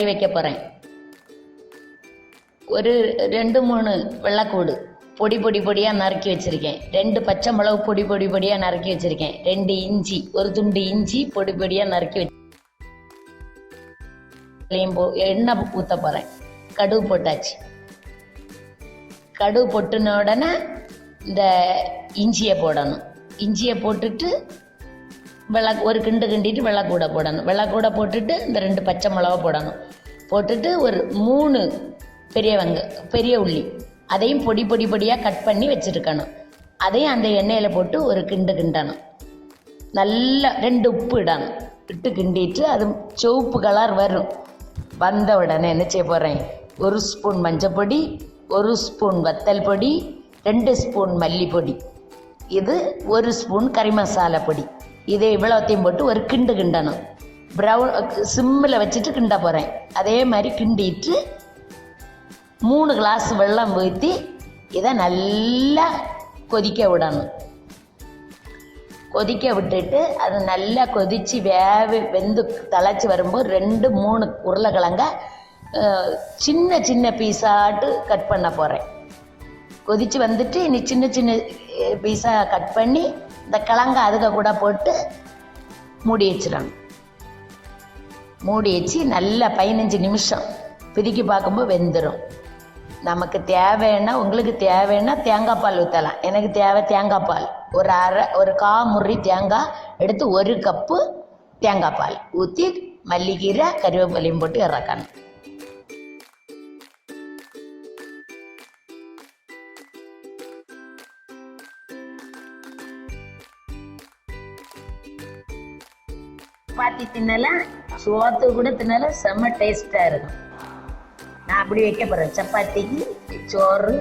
கறி வைக்க போகிறேன். ஒரு 2-3 வெள்ளைக்கூடு பொடியாக நறுக்கி வச்சுருக்கேன். 2 பச்சை மிளகு பொடியாக நறுக்கி வச்சுருக்கேன். 2 இஞ்சி, ஒரு துண்டு இஞ்சி பொடியாக நறுக்கி வச்சு எண்ணெய் ஊற்ற போகிறேன். கடுகு போட்டாச்சு. கடுகு பொட்டுன உடனே இந்த இஞ்சியை போடணும். இஞ்சியை போட்டுட்டு ஒரு கிண்டிட்டு வெள்ளைக்கூடை போடணும். வெள்ளைக்கூடை போட்டுட்டு இந்த 2 பச்சை மிளகா போடணும். போட்டுட்டு ஒரு 3 பெரிய உள்ளி அதையும் பொடியாக கட் பண்ணி வச்சுருக்கணும். அதையும் அந்த எண்ணெயில் போட்டு ஒரு கிண்டணும். நல்லா 2 உப்பு இடணும். இட்டு கிண்டிட்டு அது சிவப்பு கலர் வரும். வந்த உடனே என்ன செய்ய போகிறேன், 1 ஸ்பூன் மஞ்சப்பொடி, 1 ஸ்பூன் வத்தல் பொடி, 2 ஸ்பூன் மல்லிப்பொடி, இது 1 ஸ்பூன் கறி மசாலா பொடி, இதை இவ்வளோத்தையும் போட்டு ஒரு கிண்டணும். சிம்மில் வச்சுட்டு கிண்ட போகிறேன். அதே மாதிரி கிண்டிட்டு 3 கிளாஸ் வெல்லம் ஊற்றி இதை நல்லா கொதிக்க விடணும். கொதிக்க விட்டுட்டு அது நல்லா கொதித்து வெந்து தழைச்சி வரும்போது 2-3 உருளைக்கிழங்க சின்ன பீஸாட்டு கட் பண்ண போகிறேன். கொதித்து வந்துட்டு இனி சின்ன பீஸாக கட் பண்ணி இந்த கிழங்க அதுக்கு கூட போட்டு மூடி வச்சிடணும். மூடி வச்சு நல்லா 15 நிமிஷம் பிரிக்கி பார்க்கும்போது வெந்துடும். நமக்கு தேவைன்னா, உங்களுக்கு தேவைன்னா தேங்காய் பால் ஊற்றலாம். எனக்கு தேவை தேங்காய் பால். ஒரு கால் முறி தேங்காய் எடுத்து 1 கப்பு தேங்காய் பால் ஊற்றி மல்லிக்கீரை கருவேப்பிலையும் போட்டு இறக்கணும். சப்பாத்தி தின்னலாம், சோத்து கூட தின்னலாம், செம்ம டேஸ்டாக இருக்கும். நான் அப்படி வைக்க போகிறேன். சப்பாத்திக்கு சோறு